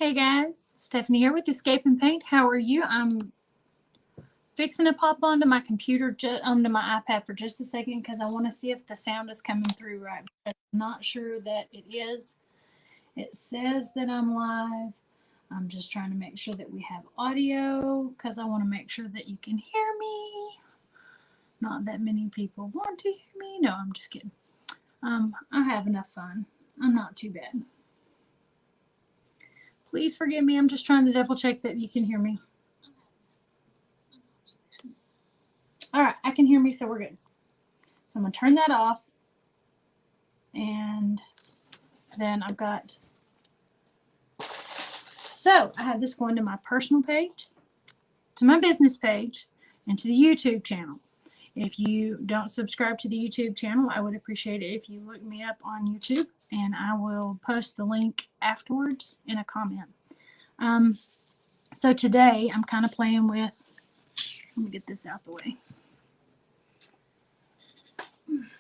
Hey guys, Stephanie here with Escape and Paint. How are you? I'm fixing to pop onto my computer, onto my iPad for just a second because I want to see if the sound is coming through right. I'm not sure that it is. It says that I'm live. I'm just trying to make sure that we have audio because I want to make sure that you can hear me. Not that many people want to hear me. No, I'm just kidding. I have enough fun. I'm not too bad. Please forgive me. I'm just trying to double check that you can hear me. All right, I can hear me, so we're good. So I'm going to turn that off. And then I've got... So I have this going to my personal page, to my business page, and to the YouTube channel. If you don't subscribe to the YouTube channel, I would appreciate it if you look me up on YouTube, and I will post the link afterwards in a comment. So today I'm kind of playing with, let me get this out the way.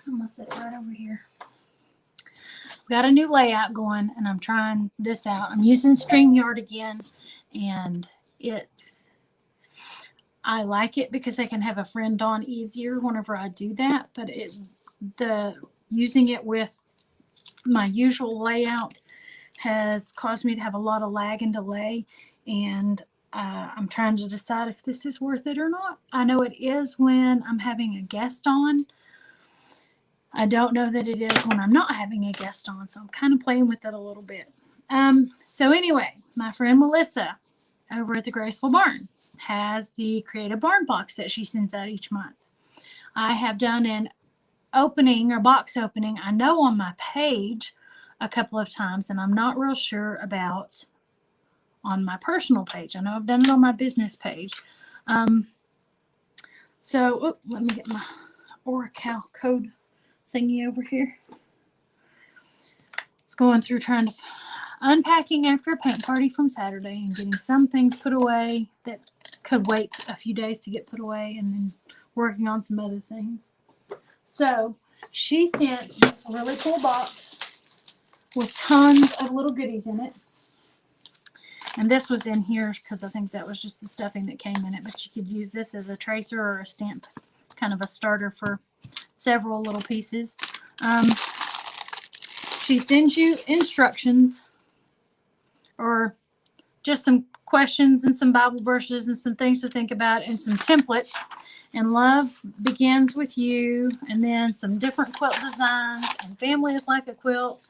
I'm going to set it right over here. We got a new layout going, and I'm trying this out. I'm using StreamYard again, and I like it because I can have a friend on easier whenever I do that, but using it with my usual layout has caused me to have a lot of lag and delay, and I'm trying to decide if this is worth it or not. I know it is when I'm having a guest on. I don't know that it is when I'm not having a guest on, so I'm kind of playing with it a little bit. So anyway, my friend Melissa over at the Graceful Barn has the Creative Barn box that she sends out each month. I have done an opening or box opening, I know, on my page a couple of times, and I'm not real sure about on my personal page. I know I've done it on my business page. So let me get my Oracle code thingy over here. It's going through trying to unpacking after a paint party from Saturday and getting some things put away that could wait a few days to get put away, and then working on some other things. So she sent this really cool box with tons of little goodies in it. And this was in here because I think that was just the stuffing that came in it, but you could use this as a tracer or a stamp, kind of a starter for several little pieces. She sends you instructions or just some questions and some Bible verses and some things to think about and some templates. And love begins with you, and then some different quilt designs, and family is like a quilt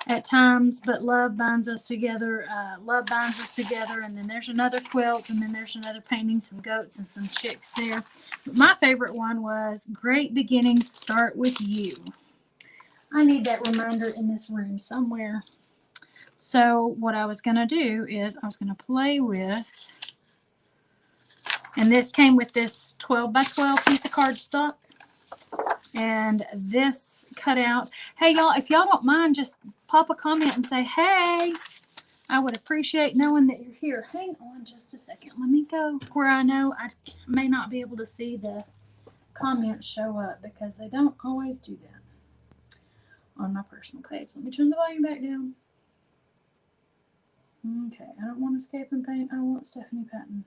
at times, but love binds us together. Love binds us together. And then there's another quilt, and then there's another painting, some goats and some chicks there. But my favorite one was Great Beginnings Start With You. I need that reminder in this room somewhere. So what I was going to do is I was going to play with, and this came with this 12 by 12 piece of cardstock. And this cutout. Hey, y'all, if y'all don't mind, just pop a comment and say, hey. I would appreciate knowing that you're here. Hang on just a second. Let me go where I know I may not be able to see the comments show up, because they don't always do that on my personal page. Let me turn the volume back down. Okay, I don't want Escape and Paint. I want Stephanie Patton.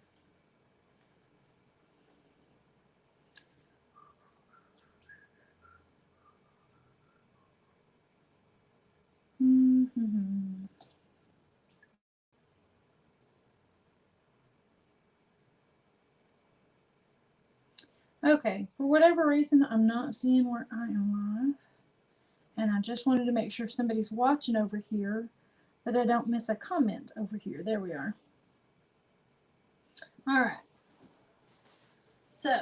Okay, for whatever reason, I'm not seeing where I am live. And I just wanted to make sure if somebody's watching over here that I don't miss a comment over here. There we are. All right. So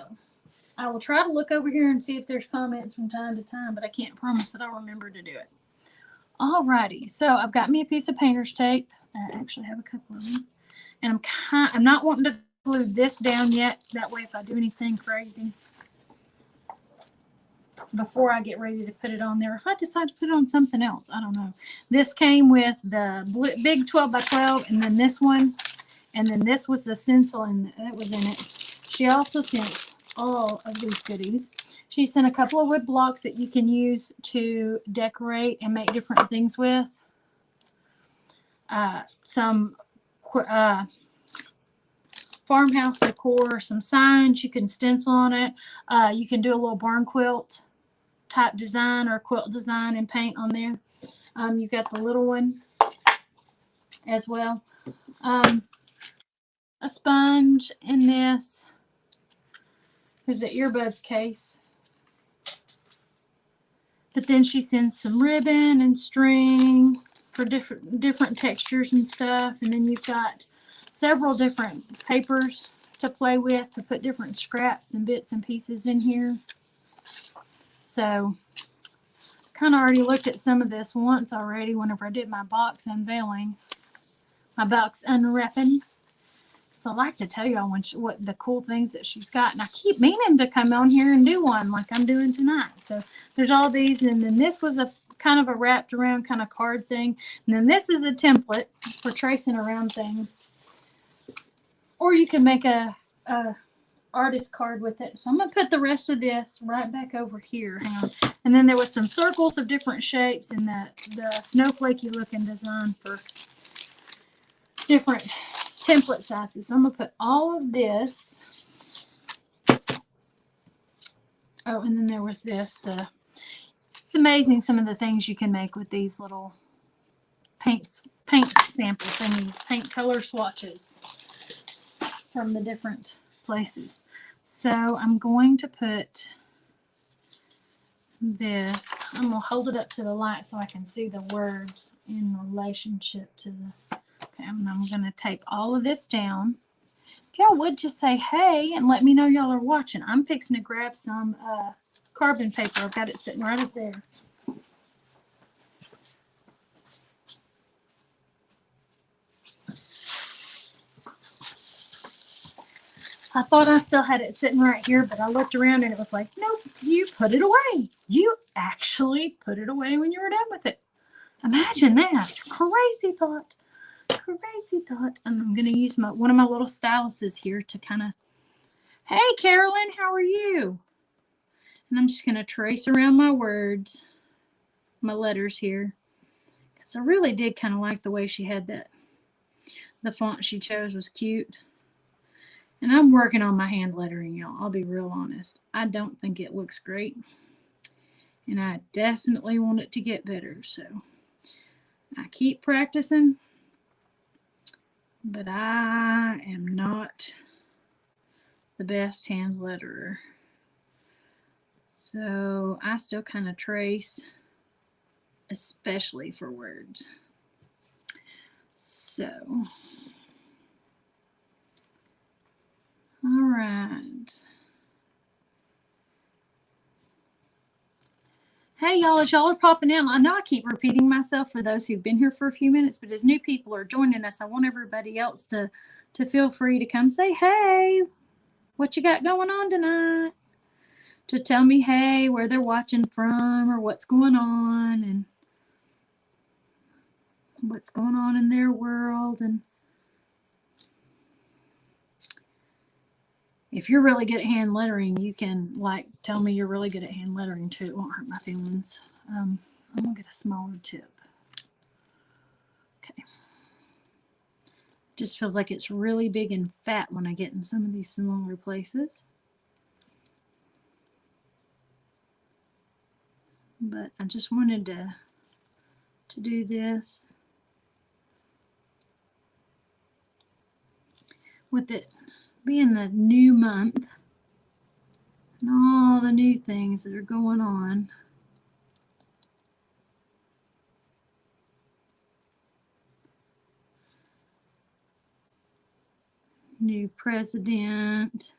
I will try to look over here and see if there's comments from time to time, but I can't promise that I'll remember to do it. All righty. So I've got me a piece of painter's tape. I actually have a couple of them. And I'm not wanting to glue this down yet. That way, if I do anything crazy before I get ready to put it on there, if I decide to put it on something else, I don't know. This came with the big 12 by 12, and then this one, and then this was the stencil, and that was in it. She also sent all of these goodies. She sent a couple of wood blocks that you can use to decorate and make different things with. some farmhouse decor, some signs. You can stencil on it. You can do a little barn quilt type design or quilt design and paint on there. You got the little one as well. A sponge in this. There's the earbuds case. But then she sends some ribbon and string for different textures and stuff. And then you've got several different papers to play with to put different scraps and bits and pieces in here. So kind of already looked at some of this once already whenever I did my box unveiling, my box unwrapping. So I like to tell y'all what the cool things that she's got. And I keep meaning to come on here and do one like I'm doing tonight. So there's all these. And then this was a kind of a wrapped around kind of card thing. And then this is a template for tracing around things. Or you can make a artist card with it. So I'm going to put the rest of this right back over here. Hang on. And then there was some circles of different shapes and the snowflakey looking design for different template sizes. So I'm going to put all of this. Oh, and then there was this. It's amazing some of the things you can make with these little paint sample thingies, paint color swatches from the different places. So I'm going to put this. I'm going to hold it up to the light so I can see the words in relationship to the. Okay, and I'm going to take all of this down. If y'all would just say hey and let me know y'all are watching. I'm fixing to grab some carbon paper. I've got it sitting right up there. I thought I still had it sitting right here, but I looked around and it was like, nope, you put it away. You actually put it away when you were done with it. Imagine that. Crazy thought. Crazy thought. And I'm going to use one of my little styluses here to kind of, hey, Carolyn, how are you? And I'm just going to trace around my words, my letters here. Because I really did kind of like the way she had that. The font she chose was cute. And I'm working on my hand lettering, y'all. I'll be real honest. I don't think it looks great. And I definitely want it to get better. So I keep practicing. But I am not the best hand letterer. So I still kind of trace, especially for words. So, all right. Hey, y'all, as y'all are popping in, I know I keep repeating myself for those who've been here for a few minutes, but as new people are joining us, I want everybody else to feel free to come say, hey, what you got going on tonight? To tell me, hey, where they're watching from or what's going on and what's going on in their world. And if you're really good at hand lettering, you can tell me you're really good at hand lettering too. It won't hurt my feelings. I'm gonna get a smaller tip. Okay. Just feels like it's really big and fat when I get in some of these smaller places. But I just wanted to do this with it being the new month and all the new things that are going on. New president.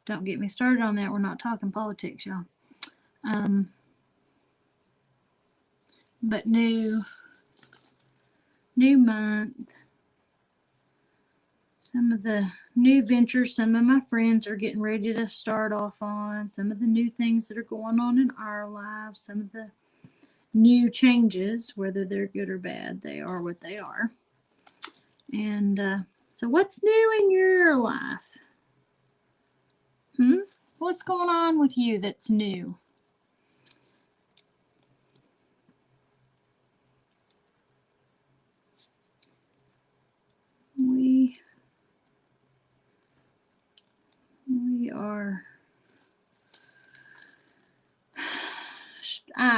Don't get me started on that. We're not talking politics, y'all. But new month. Some of the new ventures some of my friends are getting ready to start off on. Some of the new things that are going on in our lives. Some of the new changes, whether they're good or bad, they are what they are. And so what's new in your life? What's going on with you that's new?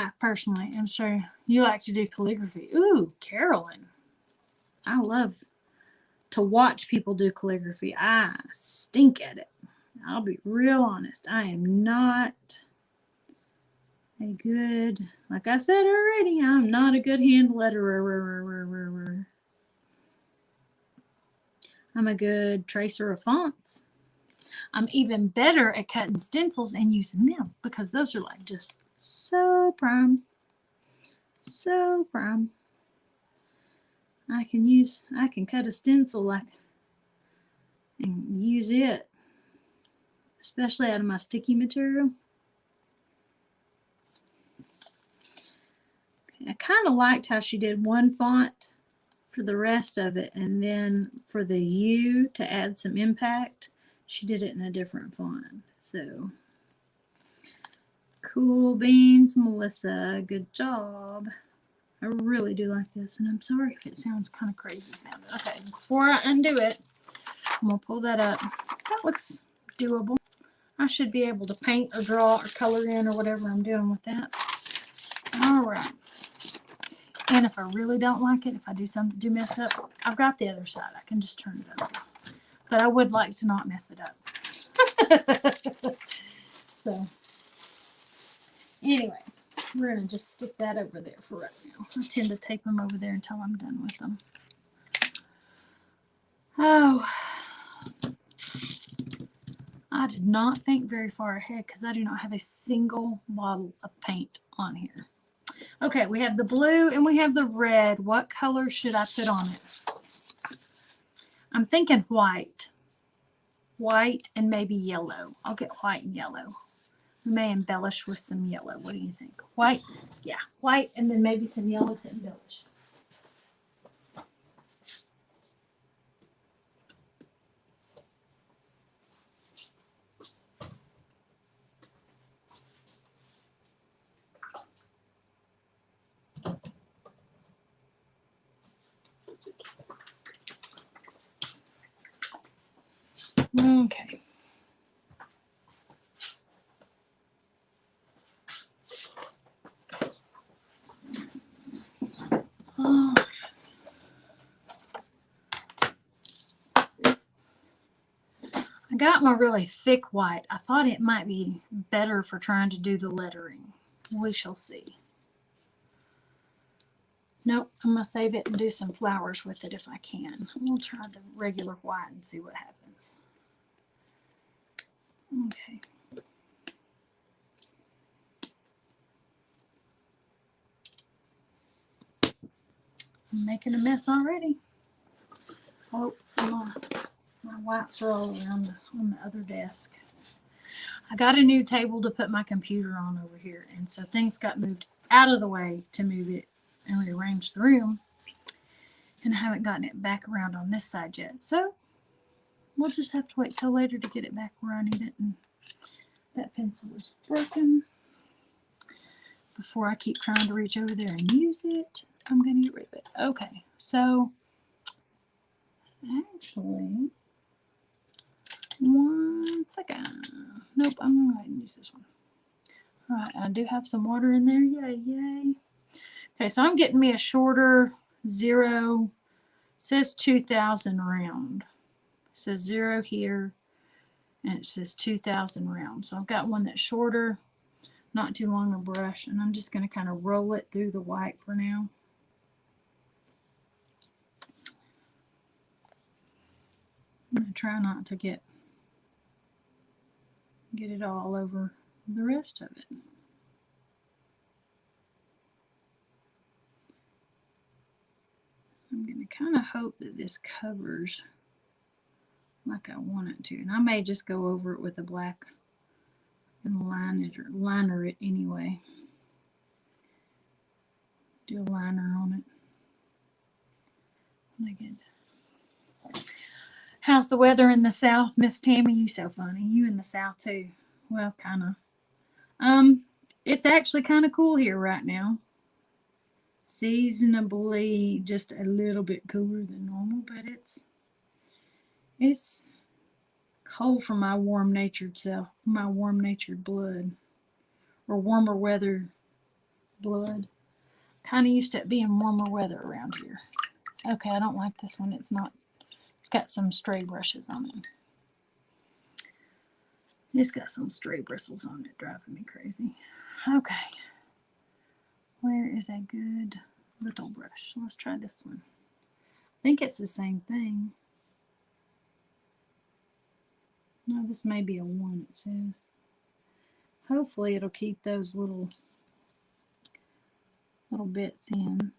I personally am sure you like to do calligraphy. Ooh, Carolyn. I love to watch people do calligraphy. I stink at it. I'll be real honest. I am not a good, like I said already, I'm not a good hand letterer. I'm a good tracer of fonts. I'm even better at cutting stencils and using them because those are like just so prime. So prime. I can cut a stencil like and use it, especially out of my sticky material. Okay, I kind of liked how she did one font for the rest of it, and then for the U to add some impact, she did it in a different font. So cool beans, Melissa. Good job. I really do like this, and I'm sorry if it sounds kind of crazy sounding. Okay, before I undo it, I'm going to pull that up. That looks doable. I should be able to paint or draw or color in or whatever I'm doing with that. All right. And if I really don't like it, if I do mess up, I've got the other side. I can just turn it over. But I would like to not mess it up. So, anyways, we're going to just stick that over there for right now. I tend to tape them over there until I'm done with them. Oh, I did not think very far ahead because I do not have a single bottle of paint on here. Okay, we have the blue and we have the red. What color should I put on it? I'm thinking white. White and maybe yellow. I'll get white and yellow. We may embellish with some yellow. What do you think? White? Yeah, white and then maybe some yellow to embellish. Okay. Oh. I got my really thick white. I thought it might be better for trying to do the lettering. We shall see. Nope, I'm going to save it and do some flowers with it if I can. We'll try the regular white and see what happens. Okay. I'm making a mess already. Oh, my whites are all around on the other desk. I got a new table to put my computer on over here, and so things got moved out of the way to move it and rearrange the room. And I haven't gotten it back around on this side yet. So we'll just have to wait till later to get it back where I need it. And that pencil is broken. Before I keep trying to reach over there and use it, I'm going to get rid of it. Okay, so actually, one second. Nope, I'm going to go ahead and use this one. All right, I do have some water in there. Yay, yay. Okay, so I'm getting me a shorter 0. It says 2000 round. It says 0 here, and it says 2000 round. So I've got one that's shorter, not too long a brush, and I'm just going to kind of roll it through the white for now. I'm going to try not to get it all over the rest of it. I'm going to kind of hope that this covers like I want it to. And I may just go over it with a black and liner it anyway. Do a liner on it. How's the weather in the South, Miss Tammy? You so funny. You in the South too. Well, kind of. It's actually kind of cool here right now. Seasonably just a little bit cooler than normal, but it's cold for my warm-natured self, my warm-natured blood, or warmer weather blood. Kind of used to it being warmer weather around here. Okay, I don't like this one. It's got some stray brushes on it. It's got some stray bristles on it, driving me crazy. Okay. Where is a good little brush? Let's try this one. I think it's the same thing. No, this may be a 1, it says. Hopefully it'll keep those little bits in.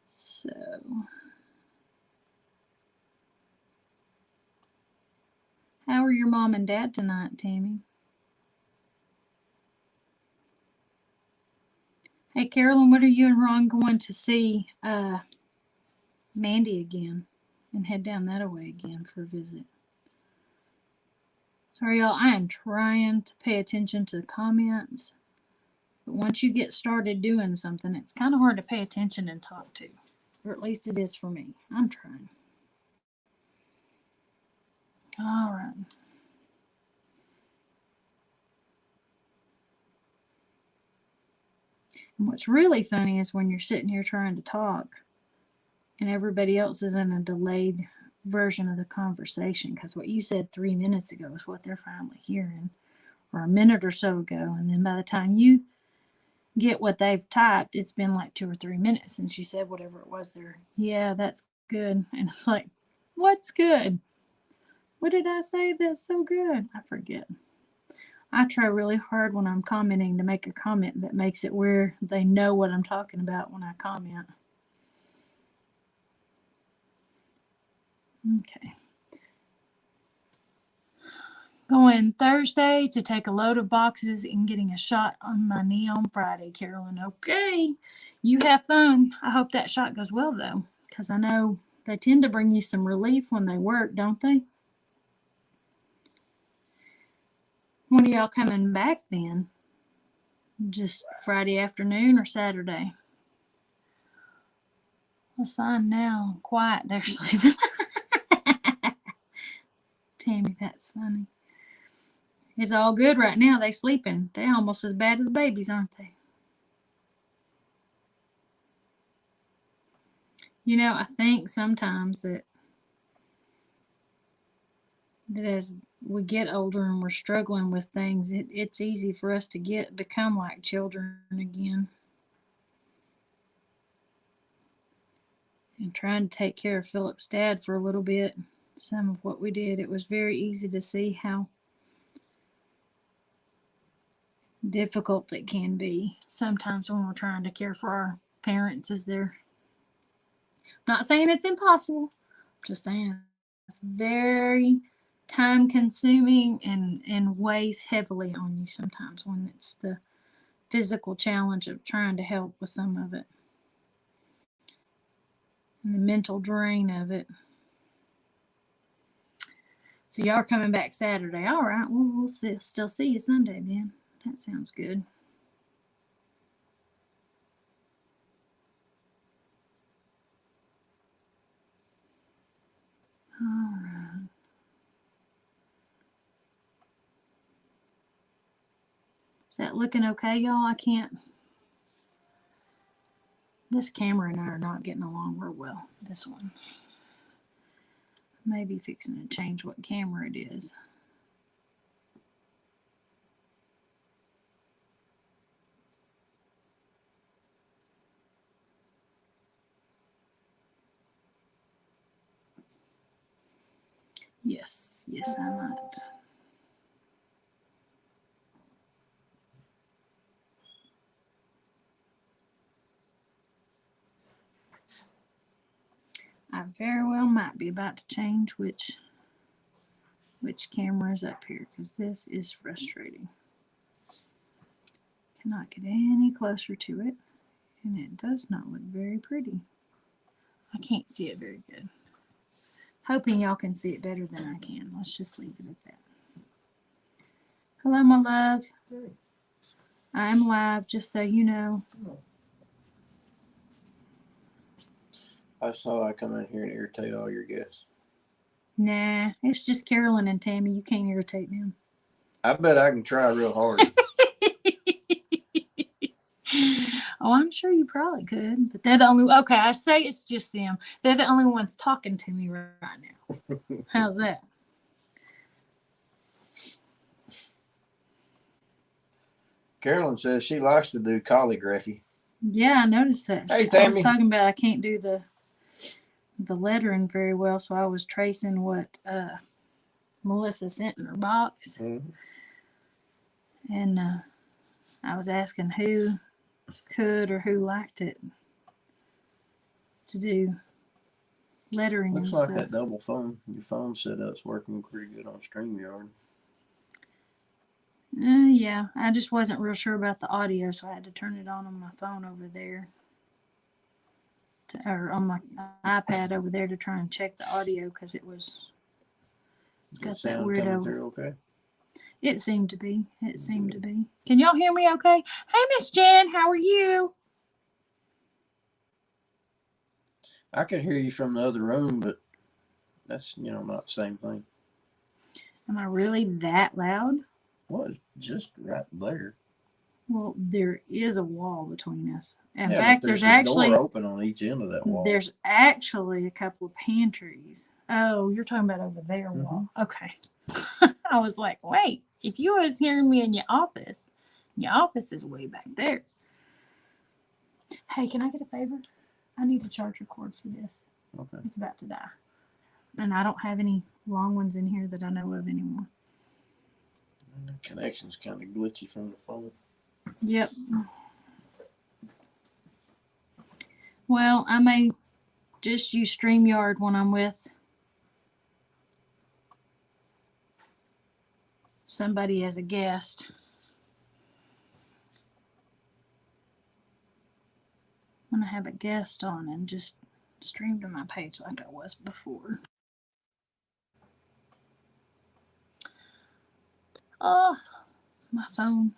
So how are your mom and dad tonight, Tammy? Hey, Carolyn, what are you and Ron going to see Mandy again and head down that way again for a visit? Sorry, y'all, I am trying to pay attention to the comments, but once you get started doing something, it's kind of hard to pay attention and talk to, or at least it is for me. I'm trying. All right. And what's really funny is when you're sitting here trying to talk and everybody else is in a delayed version of the conversation, because what you said 3 minutes ago is what they're finally hearing, or a minute or so ago, and then by the time you get what they've typed, it's been like 2 or 3 minutes since you said whatever it was there. Yeah, that's good. And it's like, what's good? What did I say that's so good? I forget. I try really hard when I'm commenting to make a comment that makes it where they know what I'm talking about when I comment. Okay. Going Thursday to take a load of boxes and getting a shot on my knee on Friday, Carolyn. Okay. You have fun. I hope that shot goes well, though, because I know they tend to bring you some relief when they work, don't they? When are y'all coming back then? Just Friday afternoon or Saturday? It's fine now. Quiet. They're sleeping. Tammy, that's funny. It's all good right now. They sleeping. They almost as bad as babies, aren't they? You know, I think sometimes that as we get older and we're struggling with things, it's easy for us to become like children again. And trying to take care of Philip's dad for a little bit, some of what we did, it was very easy to see how difficult it can be sometimes when we're trying to care for our parents as they're not saying it's impossible, just saying it's very time consuming and weighs heavily on you sometimes when it's the physical challenge of trying to help with some of it and the mental drain of it. So y'all are coming back Saturday. All right, well, we'll still see you Sunday then. That sounds good. All right. Is that looking okay, y'all? I can't. This camera and I are not getting along real well. This one. Maybe fixing to change what camera it is. Yes, I might. I very well might be about to change which camera is up here, because this is frustrating. Cannot get any closer to it, and it does not look very pretty. I can't see it very good. Hoping y'all can see it better than I can. Let's just leave it at that. Hello, my love. I'm live, just so you know. I saw I come in here and irritate all your guests. Nah, it's just Carolyn and Tammy. You can't irritate them. I bet I can try real hard. Oh, I'm sure you probably could, but they're the only. Okay, I say it's just them. They're the only ones talking to me right now. How's that? Carolyn says she likes to do calligraphy. Yeah, I noticed that. Hey, I was Tammy. talking about I can't do the lettering very well, so I was tracing what Melissa sent in her box, and I was asking who could or who liked it to do lettering Looks and like stuff. that double phone, your phone setup's working pretty good on StreamYard. Yeah, I just wasn't real sure about the audio, so I had to turn it on my phone over there, or on my iPad over there to try and check the audio because it's got that Sound weird coming over. through okay? It seemed to be. It seemed to be. Can y'all hear me okay? Hey, Miss Jen, how are you? I could hear you from the other room, but that's, not the same thing. Am I really that loud? Well, it's just right there. Well, there is a wall between us. In Yeah, fact, but there's there's a actually door open on each end of that wall. there's actually a couple of pantries. Oh, you're talking about over there wall. Okay. I was like, wait, if you was hearing me in your office is way back there. Hey, can I get a favor? I need a charger cord for this. Okay. It's about to die. And I don't have any long ones in here that I know of anymore. The connection's kind of glitchy from the phone. Yep. Well, I may just use StreamYard when I'm with somebody as a guest. I'm going to have a guest on and just stream to my page like I was before. Oh, my phone.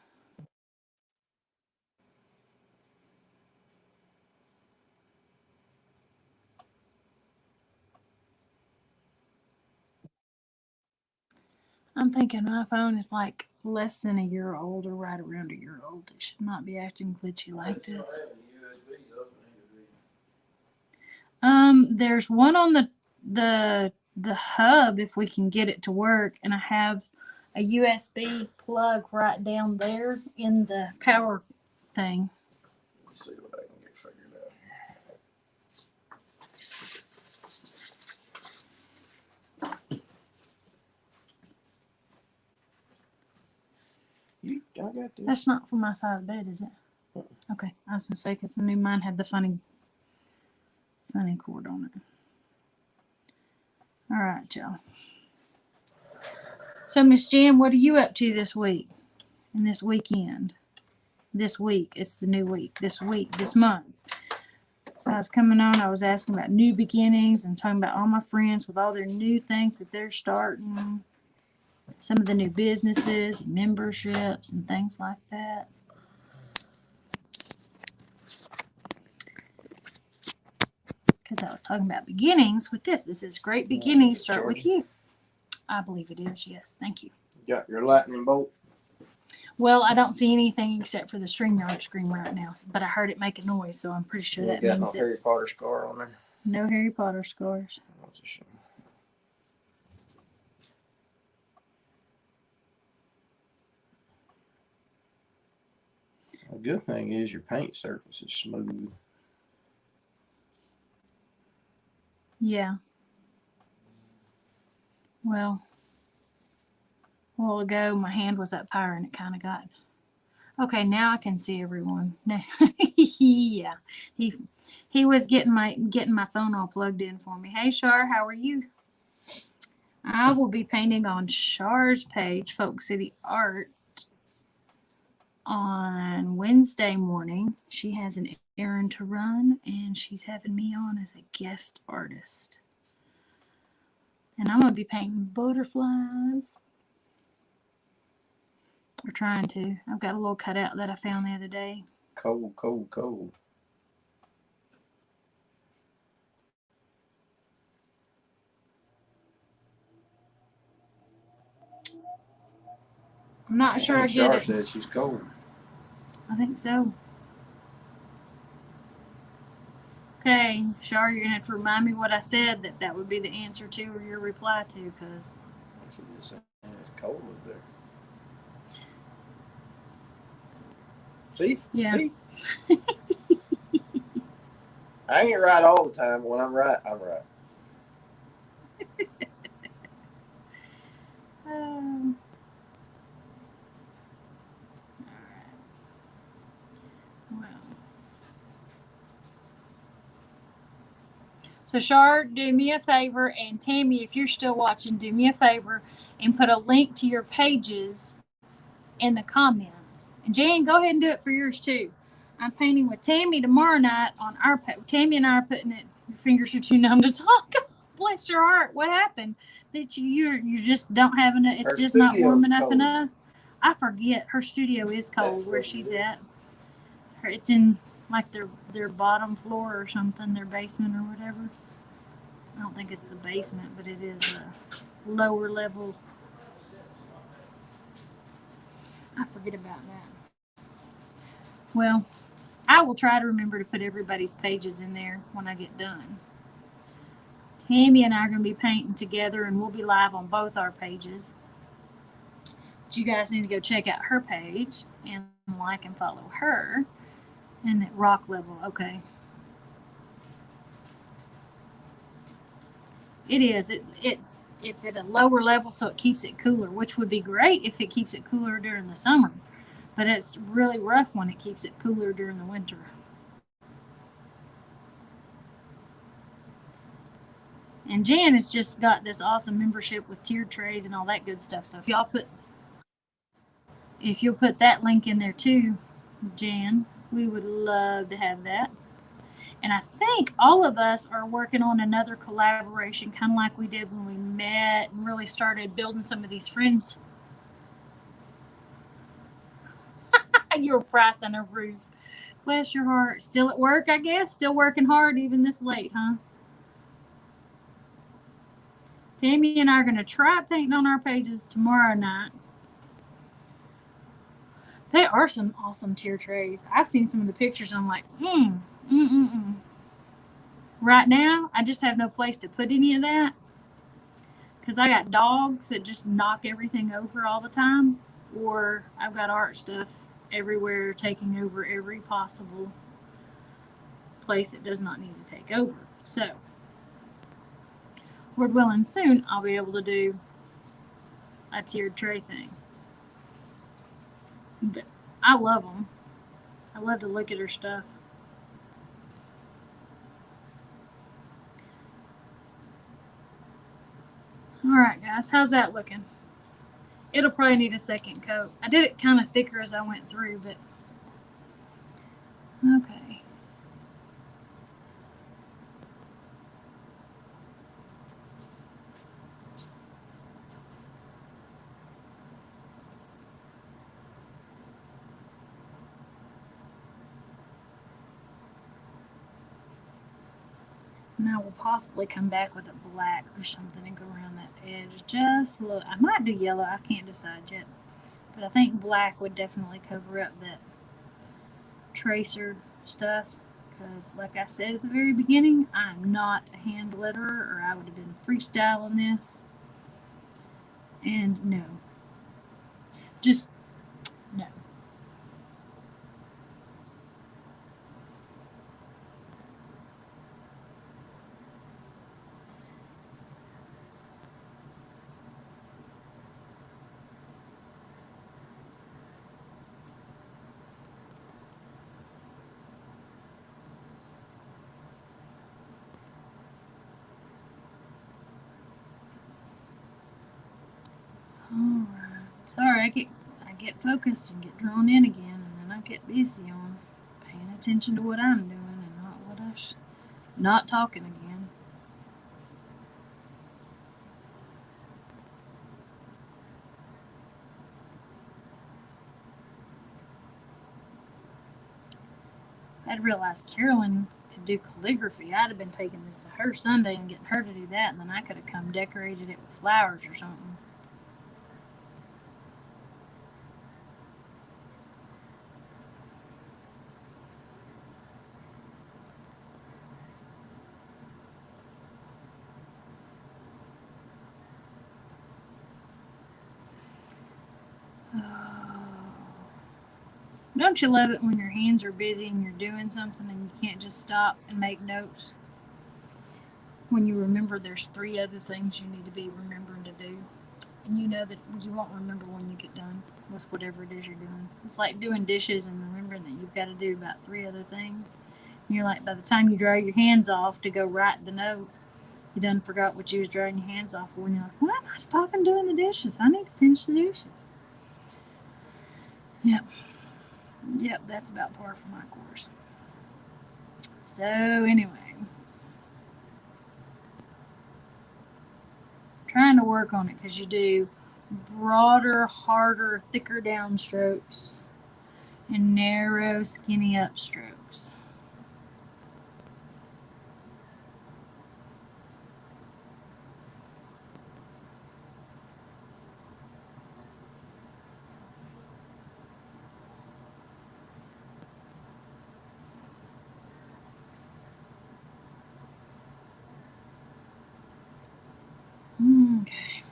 I'm thinking my phone is like less than a year old or right around a year old. It should not be acting glitchy like this. There's one on the hub if we can get it to work, and I have a USB plug right down there in the power thing. Let's see what I can get figured out here. I got this. That's not for my size bed, is it? Okay, I was gonna say because the new mine had the funny cord on it. All right, y'all. So, Miss Jen, what are you up to this week and this weekend? This week, it's the new week. This week, this month. So I was coming on, I was asking about new beginnings and talking about all my friends with all their new things that they're starting, some of the new businesses, and memberships, and things like that. Because I was talking about beginnings with this. This is great beginnings start with you. I believe it is, yes. Thank you. You got your lightning bolt? Well, I don't see anything except for the StreamYard screen right now, but I heard it make a noise, so I'm pretty sure that got means no Harry it's Potter scar on there. no Harry Potter scores. That's a shame. The good thing is your paint surface is smooth. Yeah. Well, a while ago, my hand was up higher and it kind of got. Okay, now I can see everyone. Yeah, he was getting my phone all plugged in for me. Hey, Shar, how are you? I will be painting on Shar's page, Folk City Art, on Wednesday morning. She has an errand to run, and she's having me on as a guest artist. And I'm going to be painting butterflies. We're trying to. I've got a little cutout that I found the other day. Cold, cold, cold. I'm not sure I And get Char it. said she's cold. I think so. Okay, Shar, you're gonna have to remind me what I said that would be the answer to or your reply to, because She just said it's cold up there. See? yeah. See? I ain't right all the time, but when I'm right, I'm right. All right. Well. So Shar, do me a favor, and Tammy, if you're still watching, do me a favor and put a link to your pages in the comments. And Jan, go ahead and do it for yours too. I'm painting with Tammy tomorrow night on our Tammy and I are putting it. Your fingers are too numb to talk. Bless your heart. What happened? That you just don't have enough. It's Her just not warm studio's enough cold. enough. I forget her studio is cold That's where what she's it is. at. It's in like their bottom floor or something, their basement or whatever. I don't think it's the basement, but it is a lower level. I forget about that. Well, I will try to remember to put everybody's pages in there when I get done. Tammy and I are going to be painting together, and we'll be live on both our pages. But you guys need to go check out her page and like and follow her. And at rock level, okay. It is. It's at a lower level, so it keeps it cooler, which would be great if it keeps it cooler during the summer. But it's really rough when it keeps it cooler during the winter. And Jan has just got this awesome membership with tiered trays and all that good stuff. So if you'll put that link in there too, Jan, we would love to have that. And I think all of us are working on another collaboration, kind of like we did when we met and really started building some of these friends. You're pricing a roof. Bless your heart. Still at work, I guess? Still working hard even this late, huh? Tammy and I are going to try painting on our pages tomorrow night. They are some awesome tier trays. I've seen some of the pictures. I'm like, Right now, I just have no place to put any of that because I got dogs that just knock everything over all the time, or I've got art stuff everywhere taking over every possible place it does not need to take over. So, Lord willing, soon I'll be able to do a tiered tray thing. But I love them. I love to look at her stuff. All right, guys, how's that looking? It'll probably need a second coat. I did it kind of thicker as I went through, but okay. And I will possibly come back with a black or something and go around that edge just a little. I might do yellow. I can't decide yet. But I think black would definitely cover up that tracer stuff. Because, like I said at the very beginning, I'm not a hand letterer, or I would have been freestyling this. And no. Just no. Alright. Sorry, I get focused and get drawn in again, and then I get busy on paying attention to what I'm doing and not what not talking again. If I'd realized Carolyn could do calligraphy, I'd have been taking this to her Sunday and getting her to do that, and then I could have come decorated it with flowers or something. Don't you love it when your hands are busy and you're doing something and you can't just stop and make notes? When you remember there's 3 other things you need to be remembering to do. And you know that you won't remember when you get done with whatever it is you're doing. It's like doing dishes and remembering that you've got to do about 3 other things. And you're like, by the time you dry your hands off to go write the note, you done forgot what you was drying your hands off for. And you're like, why am I stopping doing the dishes? I need to finish the dishes. Yep. Yep, that's about par for my course. So, anyway, trying to work on it because you do broader, harder, thicker downstrokes and narrow, skinny upstrokes. Okay.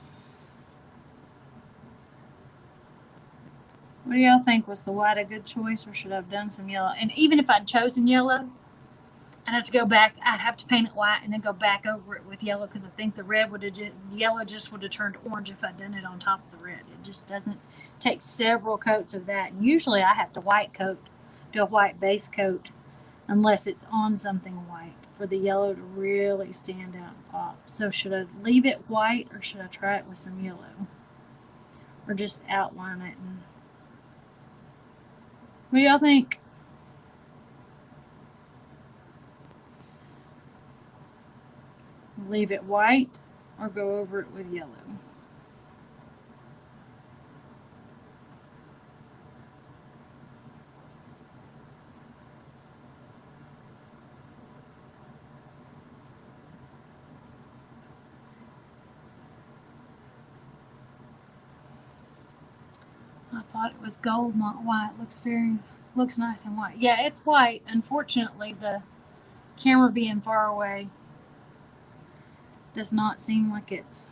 What do y'all think? Was the white a good choice, or should I have done some yellow? And even if I'd chosen yellow, I'd have to go back. I'd have to paint it white and then go back over it with yellow because I think the red would have yellow just would have turned orange if I'd done it on top of the red. It just doesn't take several coats of that. And usually I have to white coat, do a white base coat, unless it's on something white for the yellow to really stand out and pop. So should I leave it white or should I try it with some yellow, or just outline it? And what do y'all think? Leave it white or go over it with yellow? I thought it was gold, not white. Looks nice and white. Yeah, it's white. Unfortunately, the camera being far away does not seem like it's.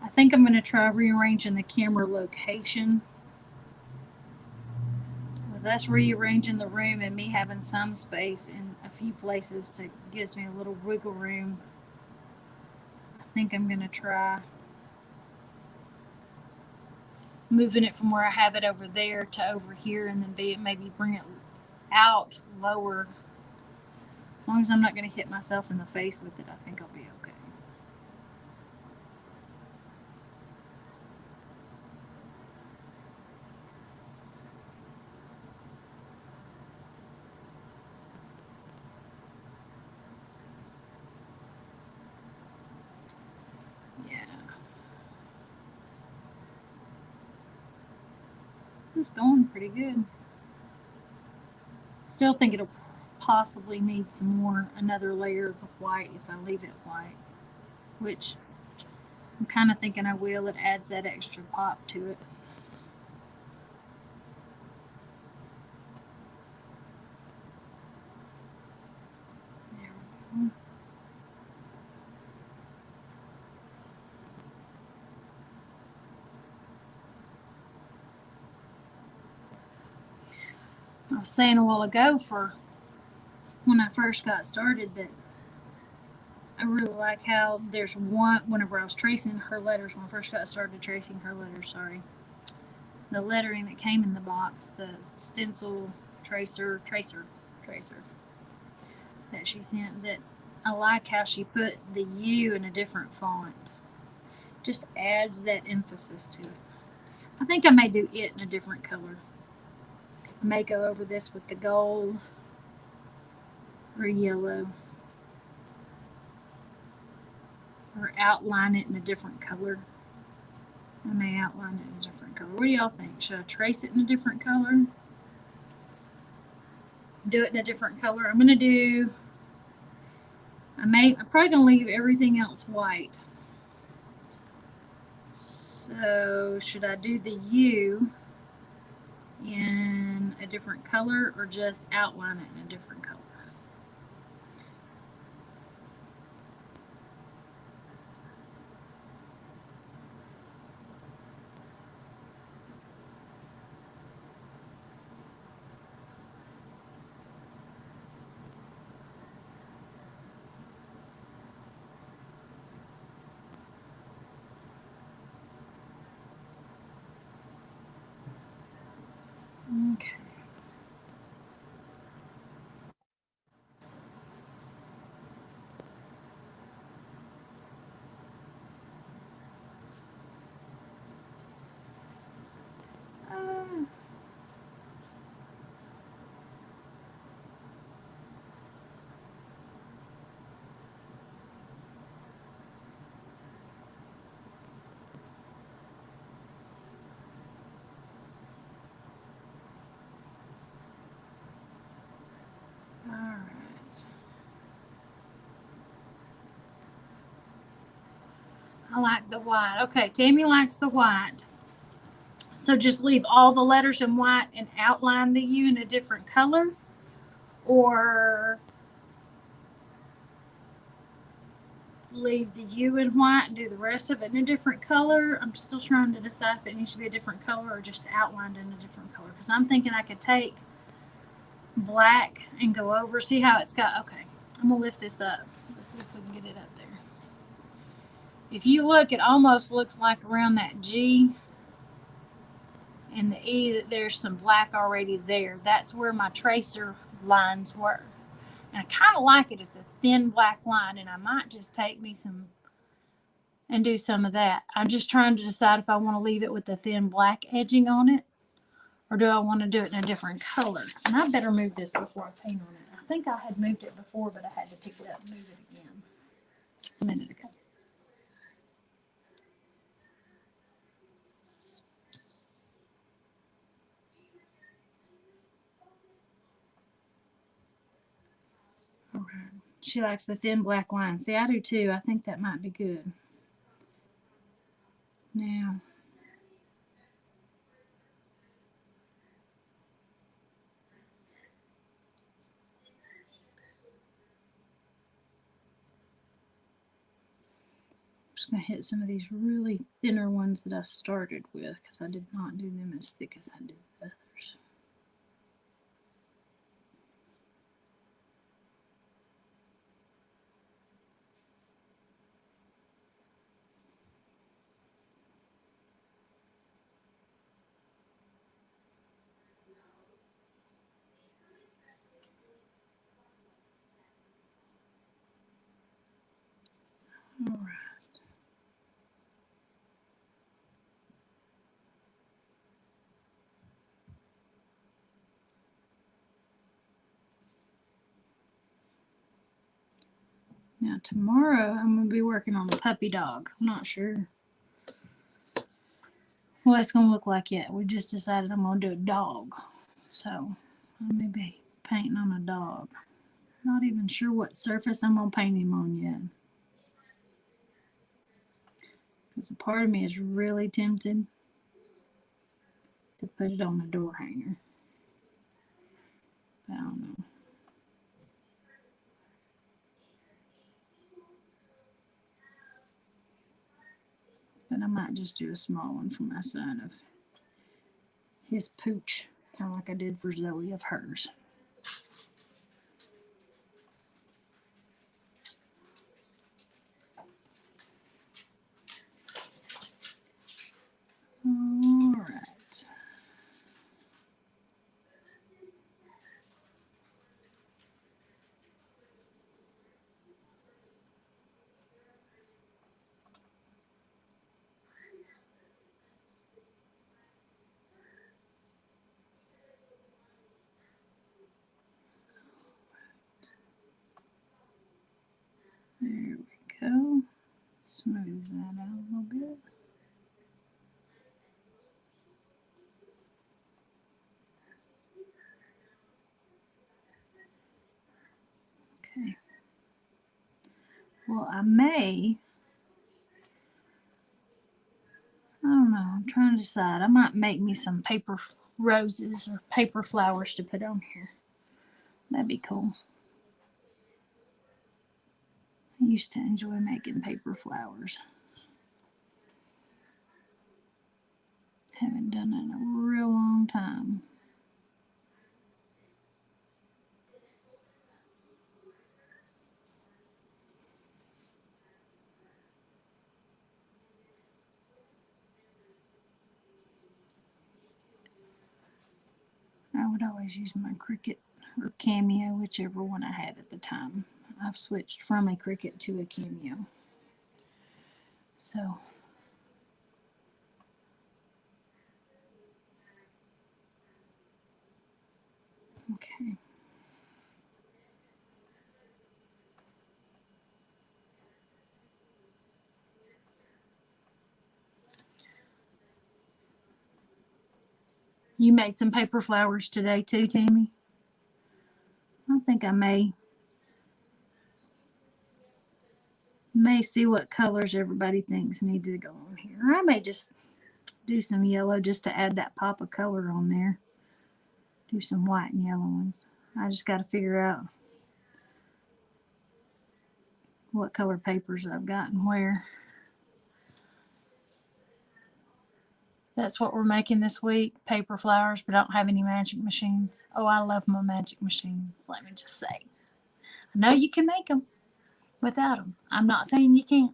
I think I'm going to try rearranging the camera location. With us rearranging the room and me having some space in a few places to gives me a little wiggle room, I think I'm going to try moving it from where I have it over there to over here, and then maybe bring it out lower. As long as I'm not going to hit myself in the face with it, I think I'll be okay. Yeah. It's going pretty good. Still think it'll possibly need another layer of white if I leave it white, which I'm kind of thinking I will. It adds that extra pop to it. There we go. I was saying a while ago, for when I first got started, that I really like how there's whenever I was tracing her letters, when I first got started tracing her letters, the lettering that came in the box, the stencil tracer that she sent, that I like how she put the U in a different font. Just adds that emphasis to it. I think I may do it in a different color. I may go over this with the gold or yellow, or outline it in a different color. I may outline it in a different color. What do y'all think? Should I trace it in a different color? Do it in a different color. I'm probably gonna leave everything else white. So should I do the U in a different color or just outline it in a different color? I like the white. Okay, Tammy likes the white. So just leave all the letters in white and outline the U in a different color, or leave the U in white and do the rest of it in a different color. I'm still trying to decide if it needs to be a different color or just outlined in a different color, because I'm thinking I could take black and go over. See how it's got, okay, I'm gonna lift this up. Let's see if we can get it up there. If you look, it almost looks like around that G and the E that there's some black already there. That's where my tracer lines were. And I kind of like it. It's a thin black line, and I might just take me some and do some of that. I'm just trying to decide if I want to leave it with the thin black edging on it, or do I want to do it in a different color. And I better move this before I paint on it. I think I had moved it before, but I had to pick it up and move it again a minute ago. All right. She likes the thin black line. See, I do too. I think that might be good. Now, I'm just going to hit some of these really thinner ones that I started with, because I did not do them as thick as I did the others. All right. Now tomorrow I'm going to be working on the puppy dog. I'm not sure what it's going to look like yet. We just decided I'm going to do a dog. So I may be painting on a dog. Not even sure what surface I'm going to paint him on yet. Because a part of me is really tempted to put it on a door hanger. But I don't know. But I might just do a small one for my son of his pooch, kind of like I did for Zoe of hers. All right. There we go. Smooth that out a little bit. Okay. Well, I don't know. I'm trying to decide. I might make me some paper roses or paper flowers to put on here. That'd be cool. I used to enjoy making paper flowers. Haven't done it in a real long time. I would always use my Cricut or Cameo, whichever one I had at the time. I've switched from a Cricut to a Cameo. So, okay. You made some paper flowers today too, Tammy? I think I may may see what colors everybody thinks need to go on here. Or I may just do some yellow just to add that pop of color on there. Do some white and yellow ones. I just got to figure out what color papers I've got and where. That's what we're making this week, paper flowers, but I don't have any magic machines. Oh, I love my magic machines, let me just say. I know you can make them without them. I'm not saying you can't.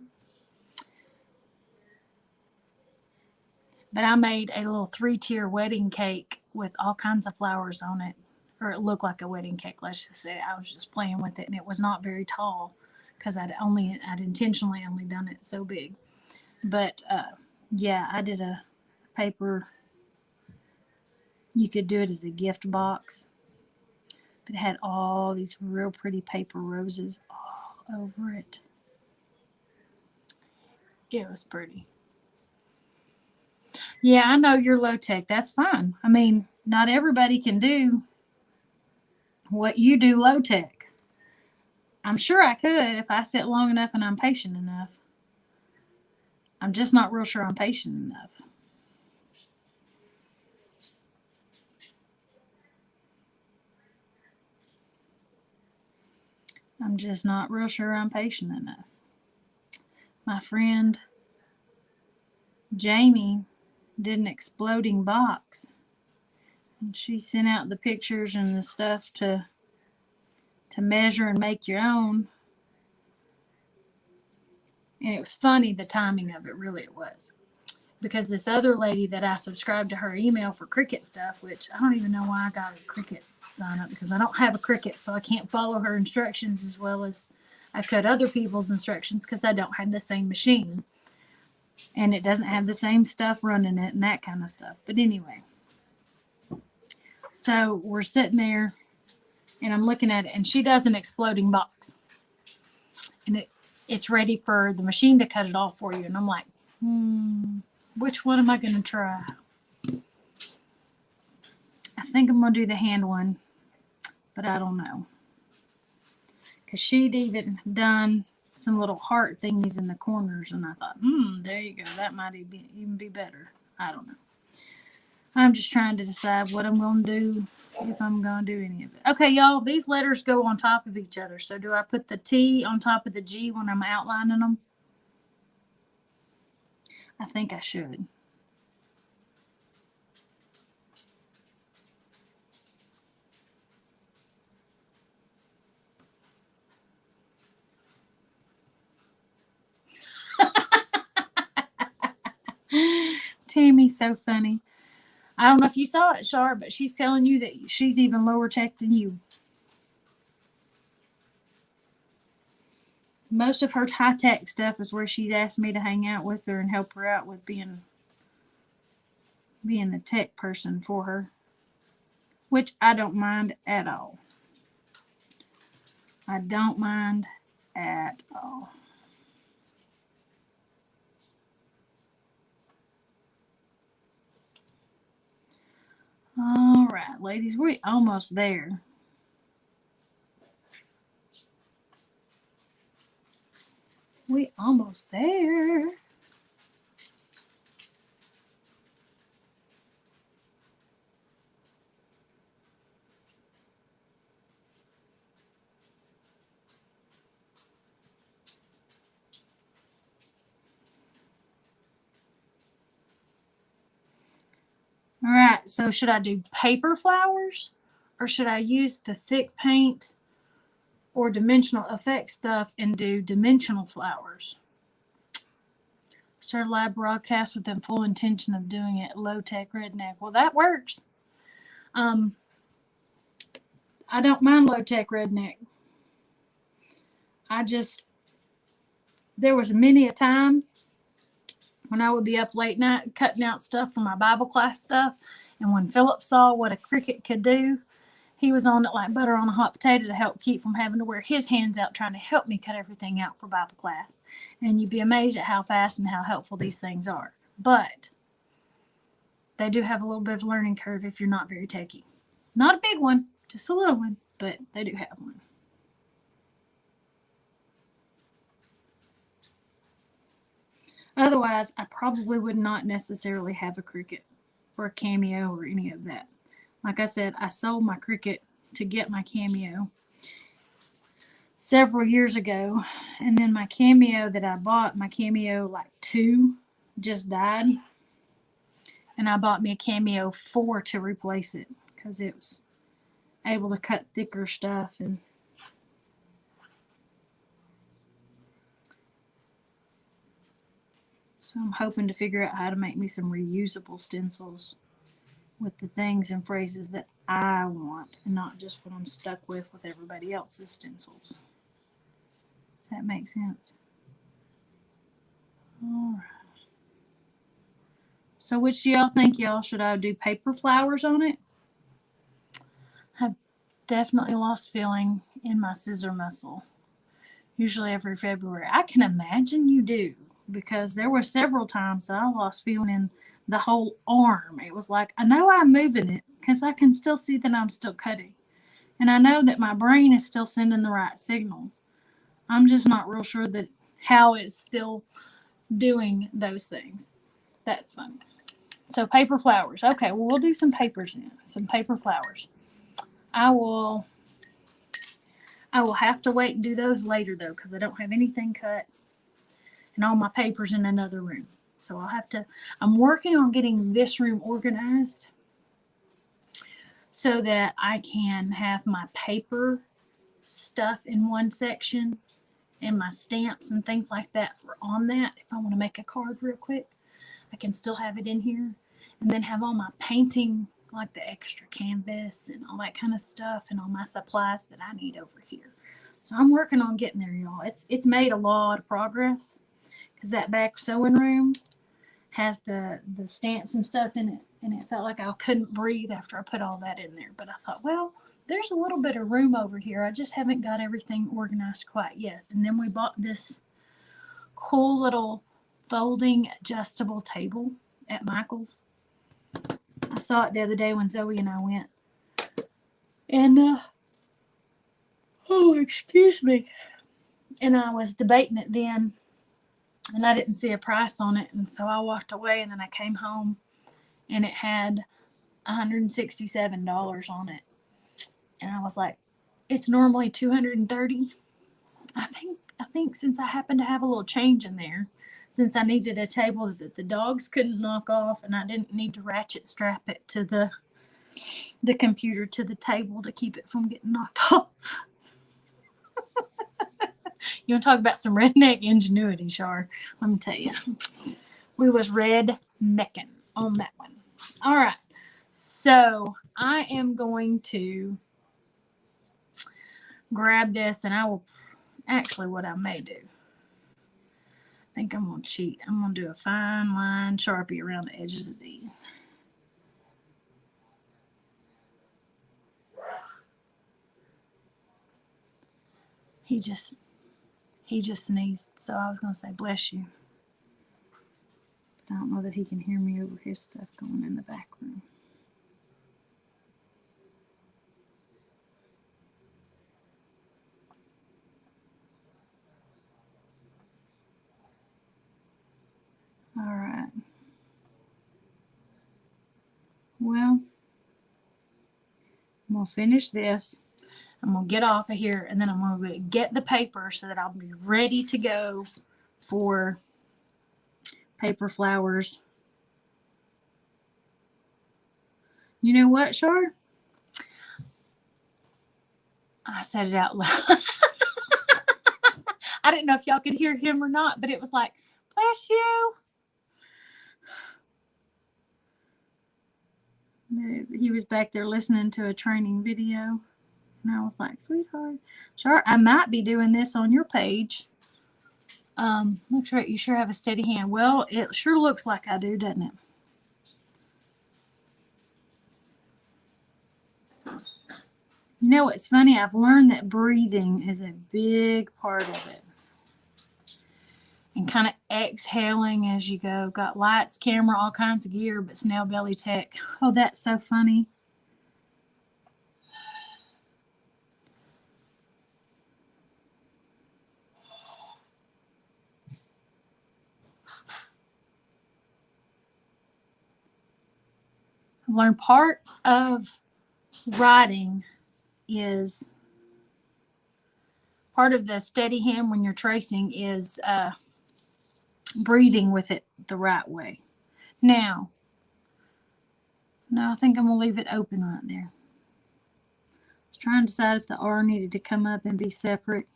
But I made a little 3-tier wedding cake with all kinds of flowers on it. Or it looked like a wedding cake, let's just say. I was just playing with it, and it was not very tall because I'd intentionally only done it so big. But yeah, I did a paper. You could do it as a gift box. But it had all these real pretty paper roses all over it. It was pretty. Yeah, I know you're low tech. That's fine. I mean, not everybody can do what you do low tech. I'm sure I could if I sit long enough and I'm patient enough. I'm just not real sure I'm patient enough. I'm just not real sure I'm patient enough. My friend Jamie did an exploding box. And she sent out the pictures and the stuff to measure and make your own. And it was funny, the timing of it, really it was. Because this other lady that I subscribed to her email for Cricut stuff, which I don't even know why I got a Cricut sign up, because I don't have a Cricut, so I can't follow her instructions as well as I could other people's instructions because I don't have the same machine. And it doesn't have the same stuff running it and that kind of stuff. But anyway. So we're sitting there and I'm looking at it, and she does an exploding box. And it's ready for the machine to cut it off for you. And I'm like, which one am I going to try? I think I'm going to do the hand one, but I don't know. Because she'd even done some little heart thingies in the corners, and I thought, there you go. That might even be better. I don't know. I'm just trying to decide what I'm going to do, if I'm going to do any of it. Okay, y'all, these letters go on top of each other. So do I put the T on top of the G when I'm outlining them? I think I should. Tammy's so funny. I don't know if you saw it, Char, but she's telling you that she's even lower tech than you. Most of her high tech stuff is where she's asked me to hang out with her and help her out with being the tech person for her, which I don't mind at all. I don't mind at all. All right, ladies, we're almost there. We almost there. All right, so should I do paper flowers or should I use the thick paint or dimensional effect stuff and do dimensional flowers? Start a live broadcast with the full intention of doing it low tech redneck. Well, that works. I don't mind low tech redneck. There was many a time when I would be up late night cutting out stuff for my Bible class stuff. And when Philip saw what a Cricut could do, he was on it like butter on a hot potato to help keep from having to wear his hands out trying to help me cut everything out for Bible class. And you'd be amazed at how fast and how helpful these things are. But they do have a little bit of a learning curve if you're not very techy. Not a big one, just a little one, but they do have one. Otherwise, I probably would not necessarily have a Cricut or a Cameo or any of that. Like I said, I sold my Cricut to get my Cameo several years ago, and then my Cameo that I bought, my Cameo like 2, just died, and I bought me a Cameo 4 to replace it because it was able to cut thicker stuff. And so I'm hoping to figure out how to make me some reusable stencils with the things and phrases that I want and not just what I'm stuck with everybody else's stencils. Does that make sense? All right. So which do y'all think, y'all? Should I do paper flowers on it? I've definitely lost feeling in my scissor muscle. Usually every February. I can imagine you do, because there were several times that I lost feeling in the whole arm. It was like, I know I'm moving it because I can still see that I'm still cutting. And I know that my brain is still sending the right signals. I'm just not real sure that how it's still doing those things. That's fun. So paper flowers. Okay, well, we'll do some papers then. Some paper flowers. I will have to wait and do those later though, because I don't have anything cut and all my papers in another room. So I'm working on getting this room organized so that I can have my paper stuff in one section and my stamps and things like that for on that. If I want to make a card real quick, I can still have it in here, and then have all my painting, like the extra canvas and all that kind of stuff, and all my supplies that I need over here. So I'm working on getting there, y'all. It's made a lot of progress, because that back sewing room has the stamps and stuff in it, and it felt like I couldn't breathe after I put all that in there. But I thought, well, there's a little bit of room over here. I just haven't got everything organized quite yet. And then we bought this cool little folding adjustable table at Michael's. I saw it the other day when Zoe and I went. And, excuse me. And I was debating it then, and I didn't see a price on it. And so I walked away, and then I came home, and it had $167 on it. And I was like, it's normally $230. I think since I happen to have a little change in there, since I needed a table that the dogs couldn't knock off, and I didn't need to ratchet strap it to the computer to the table to keep it from getting knocked off. You want to talk about some redneck ingenuity, Char? Let me tell you. We was rednecking on that one. All right. So I am going to grab this, and I will actually, what I may do, I think I'm going to cheat. I'm going to do a fine line Sharpie around the edges of these. He just sneezed, so I was going to say bless you. But I don't know that he can hear me over his stuff going in the back room. All right. Well, I'm going to finish this. I'm going to get off of here, and then I'm going to get the paper so that I'll be ready to go for paper flowers. You know what, Char? I said it out loud. I didn't know if y'all could hear him or not, but it was like, bless you. He was back there listening to a training video. And I was like, sweetheart, Char, I might be doing this on your page. Looks like you sure have a steady hand. Well, it sure looks like I do, doesn't it? You know what's funny? I've learned that breathing is a big part of it. And kind of exhaling as you go. Got lights, camera, all kinds of gear, but Snail Belly Tech. Oh, that's so funny. I've learned part of writing is part of the steady hand when you're tracing is breathing with it the right way. Now, no, I think I'm going to leave it open right there. I was trying to decide if the R needed to come up and be separate,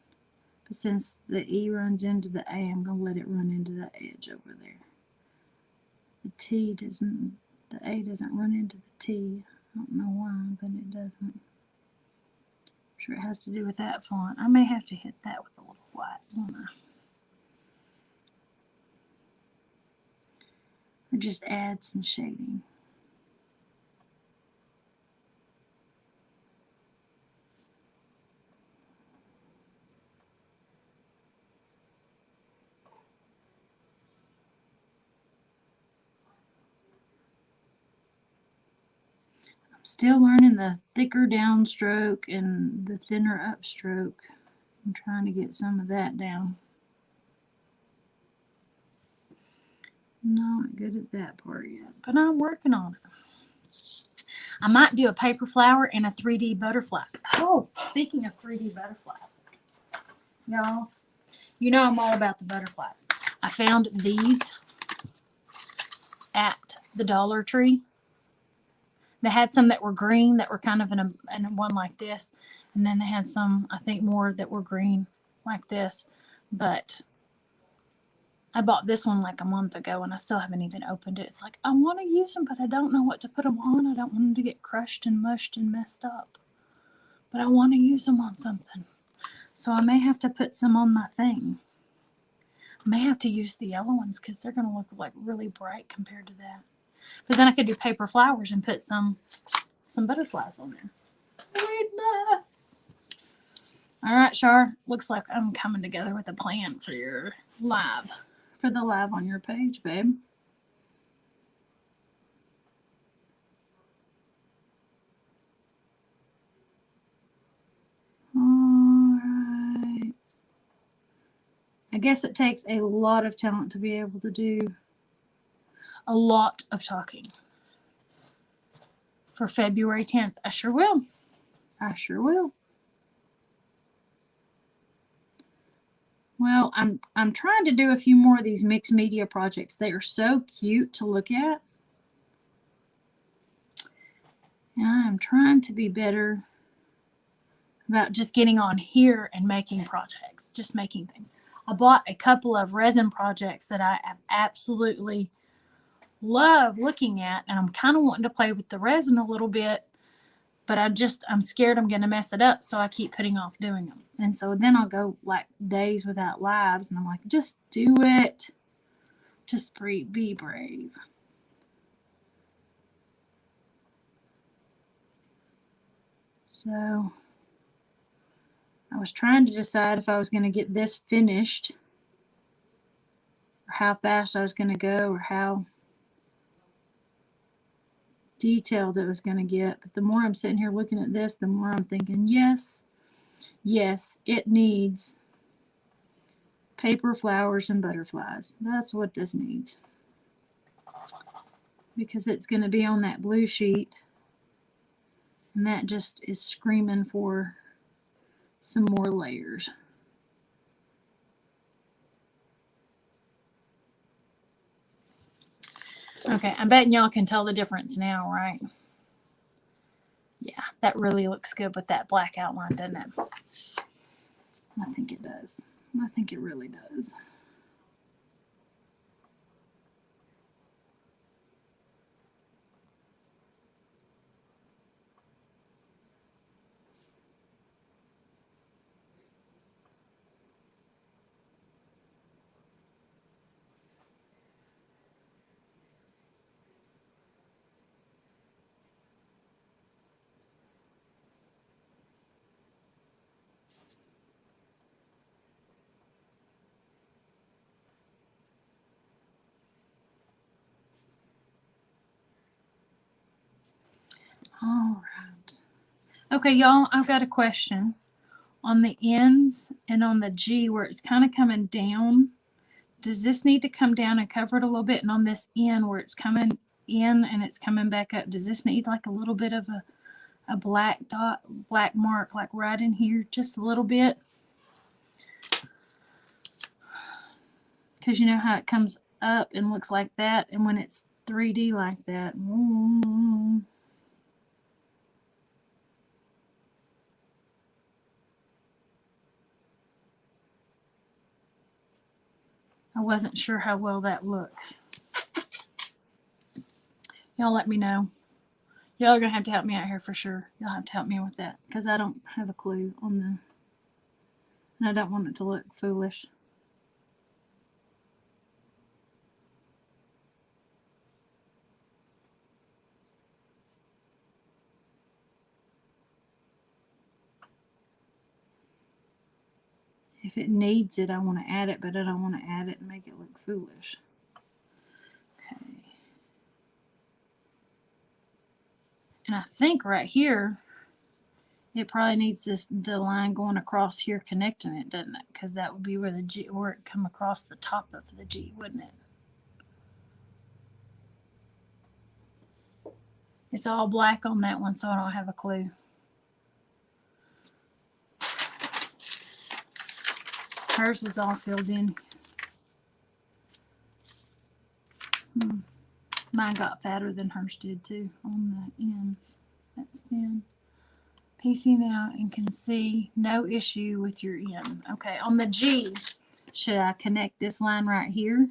but since the E runs into the A, I'm going to let it run into the edge over there. The A doesn't run into the T. I don't know why, but it doesn't. I'm sure it has to do with that font. I may have to hit that with a little white, won't I? Or just add some shading. Still learning the thicker downstroke and the thinner upstroke. I'm trying to get some of that down. Not good at that part yet, but I'm working on it. I might do a paper flower and a 3D butterfly. Oh, speaking of 3D butterflies, y'all, you know I'm all about the butterflies. I found these at the Dollar Tree. They had some that were green that were kind of in a one like this. And then they had some, I think, more that were green like this. But I bought this one like a month ago and I still haven't even opened it. It's like, I want to use them, but I don't know what to put them on. I don't want them to get crushed and mushed and messed up. But I want to use them on something. So I may have to put some on my thing. I may have to use the yellow ones because they're going to look like really bright compared to that. But then I could do paper flowers and put some butterflies on there. Sweetness. All right, Char. Looks like I'm coming together with a plan for your live. For the live on your page, babe. All right. I guess it takes a lot of talent to be able to do a lot of talking. For February 10th. I sure will. I sure will. Well, I'm trying to do a few more of these mixed media projects. They are so cute to look at. And I'm trying to be better about just getting on here and making projects, just making things. I bought a couple of resin projects that I absolutely love looking at, and I'm kind of wanting to play with the resin a little bit, but I'm scared I'm going to mess it up, so I keep putting off doing them. And so then I'll go like days without lives, and I'm like, just do it. Just be brave. So I was trying to decide if I was going to get this finished, or how fast I was going to go, or how detailed it was going to get. But the more I'm sitting here looking at this, the more I'm thinking, yes, it needs paper flowers and butterflies. That's what this needs. Because it's going to be on that blue sheet. And that just is screaming for some more layers. Okay, I'm betting y'all can tell the difference now, right? Yeah, that really looks good with that black outline, doesn't it? I think it does. I think it really does. All right. Okay, y'all, I've got a question. On the ends and on the G where it's kind of coming down, does this need to come down and cover it a little bit? And on this end where it's coming in and it's coming back up. Does this need like a little bit of a black dot, black mark, like right in here, just a little bit? Because you know how it comes up and looks like that, and when it's 3D like that. I wasn't sure how well that looks. Y'all let me know. Y'all are going to have to help me out here for sure. Y'all have to help me with that because I don't have a clue on the, and I don't want it to look foolish. If it needs it, I want to add it, but I don't want to add it and make it look foolish. Okay. And I think right here, it probably needs the line going across here connecting it, doesn't it? Because that would be where the G, where it come across the top of the G, wouldn't it? It's all black on that one, so I don't have a clue. Hers is all filled in. Mine got fatter than hers did too on the ends. That's thin. Piecing out and can see no issue with your end. Okay, on the G, should I connect this line right here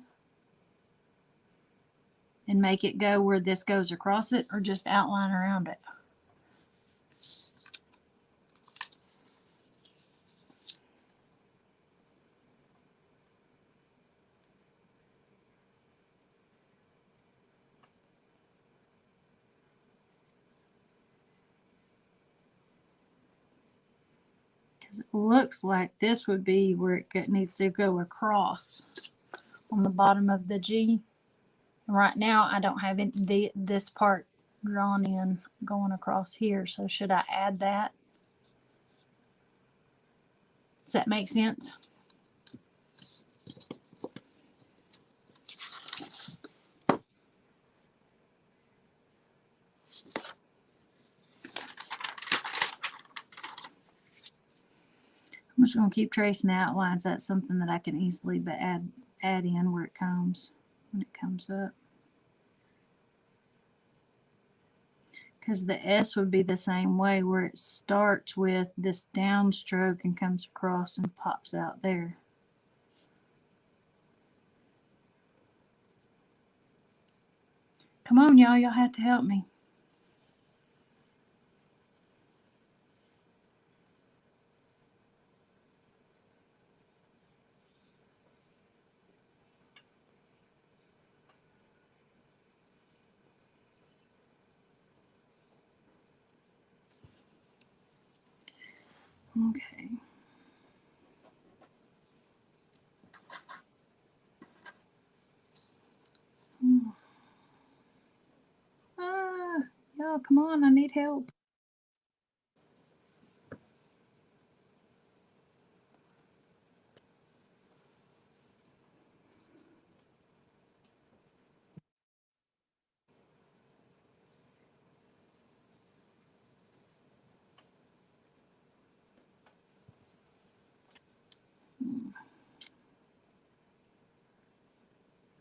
and make it go where this goes across it, or just outline around it? Because it looks like this would be where it needs to go across on the bottom of the G. And right now I don't have this part drawn in going across here, so should I add that? Does that make sense? I'm just going to keep tracing the outlines. That's something that I can easily but add in where it comes, when it comes up. Because the S would be the same way, where it starts with this downstroke and comes across and pops out there. Come on, y'all. Y'all have to help me. Okay. Y'all, come on. I need help.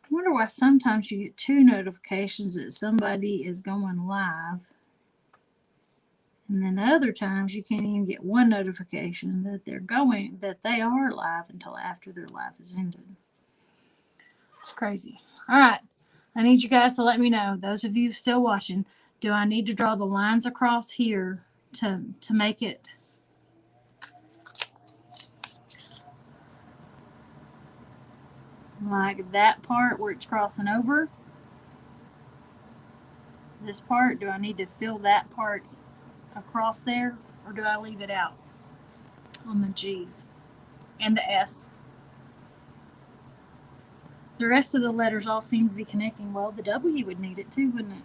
I wonder why sometimes you get 2 notifications that somebody is going live, and then other times you can't even get 1 notification that they are live until after their live is ended. It's crazy. All right, I need you guys to let me know, those of you still watching, do I need to draw the lines across here to make it like that part where it's crossing over? This part, do I need to fill that part across there, or do I leave it out on the G's and the S? The rest of the letters all seem to be connecting well. The W would need it too, wouldn't it?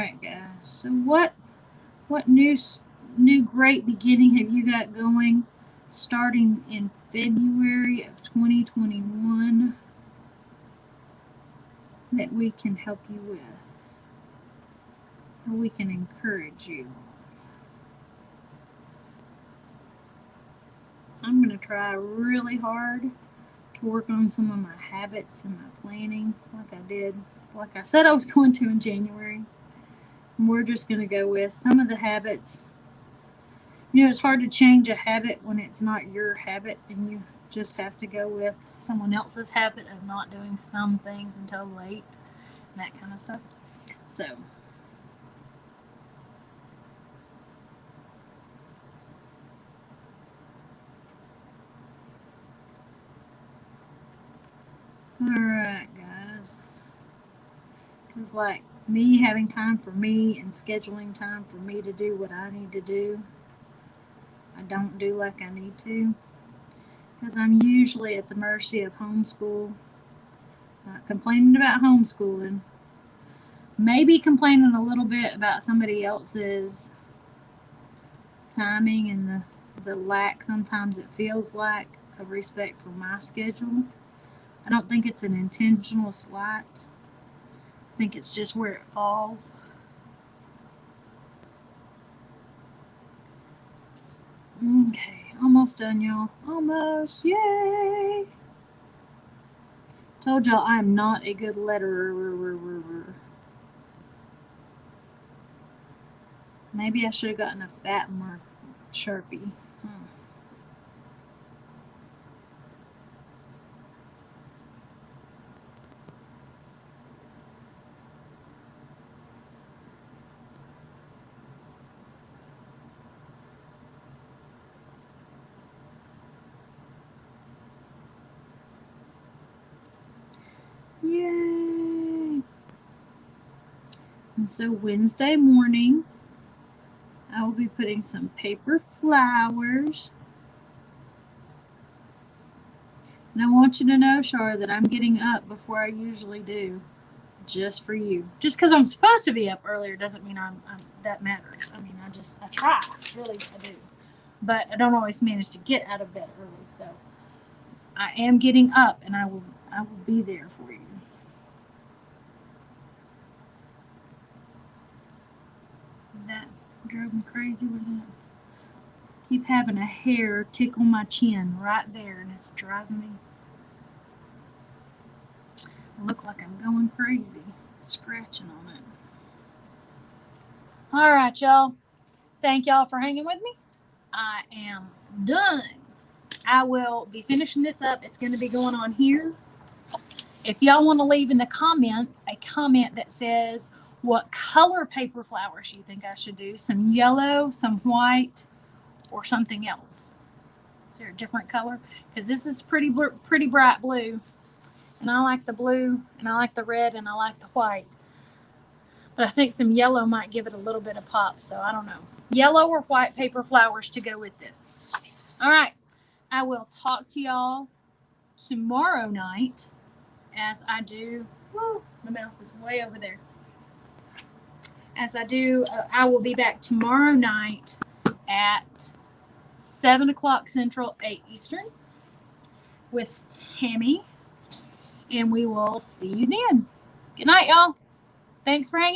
right, guys. So what new great beginning have you got going starting in February of 2021 that we can help you with, or we can encourage you? I'm going to try really hard to work on some of my habits and my planning like I said I was going to in January. And we're just going to go with some of the habits. You know, it's hard to change a habit when it's not your habit, and you just have to go with someone else's habit of not doing some things until late and that kind of stuff. So, alright, guys. It's like me having time for me and scheduling time for me to do what I need to do. I don't do like I need to, because I'm usually at the mercy of homeschool. Not complaining about homeschooling. Maybe complaining a little bit about somebody else's timing and the lack sometimes it feels like of respect for my schedule. I don't think it's an intentional slight. I think it's just where it falls. Okay, almost done, y'all. Almost. Yay! Told y'all I am not a good letterer. Maybe I should have gotten a fat Sharpie. Yay! And so Wednesday morning, I will be putting some paper flowers. And I want you to know, Char, that I'm getting up before I usually do, just for you. Just because I'm supposed to be up earlier doesn't mean I'm that matters. I mean, I try, really, I do. But I don't always manage to get out of bed early, so I am getting up, and I will be there for you. That drove me crazy with that. Keep having a hair tickle my chin right there, and it's driving me. I look like I'm going crazy, scratching on it. All right, y'all. Thank y'all for hanging with me. I am done. I will be finishing this up. It's going to be going on here. If y'all want to leave in the comments a comment that says what color paper flowers you think I should do, some yellow, some white, or something else. Is there a different color? Because this is pretty bright blue, and I like the blue, and I like the red, and I like the white. But I think some yellow might give it a little bit of pop, so I don't know. Yellow or white paper flowers to go with this. All right. I will talk to y'all tomorrow night as I do. Whoa, the mouse is way over there. As I do, I will be back tomorrow night at 7 o'clock Central, 8 Eastern with Tammy. And we will see you then. Good night, y'all. Thanks for hanging out.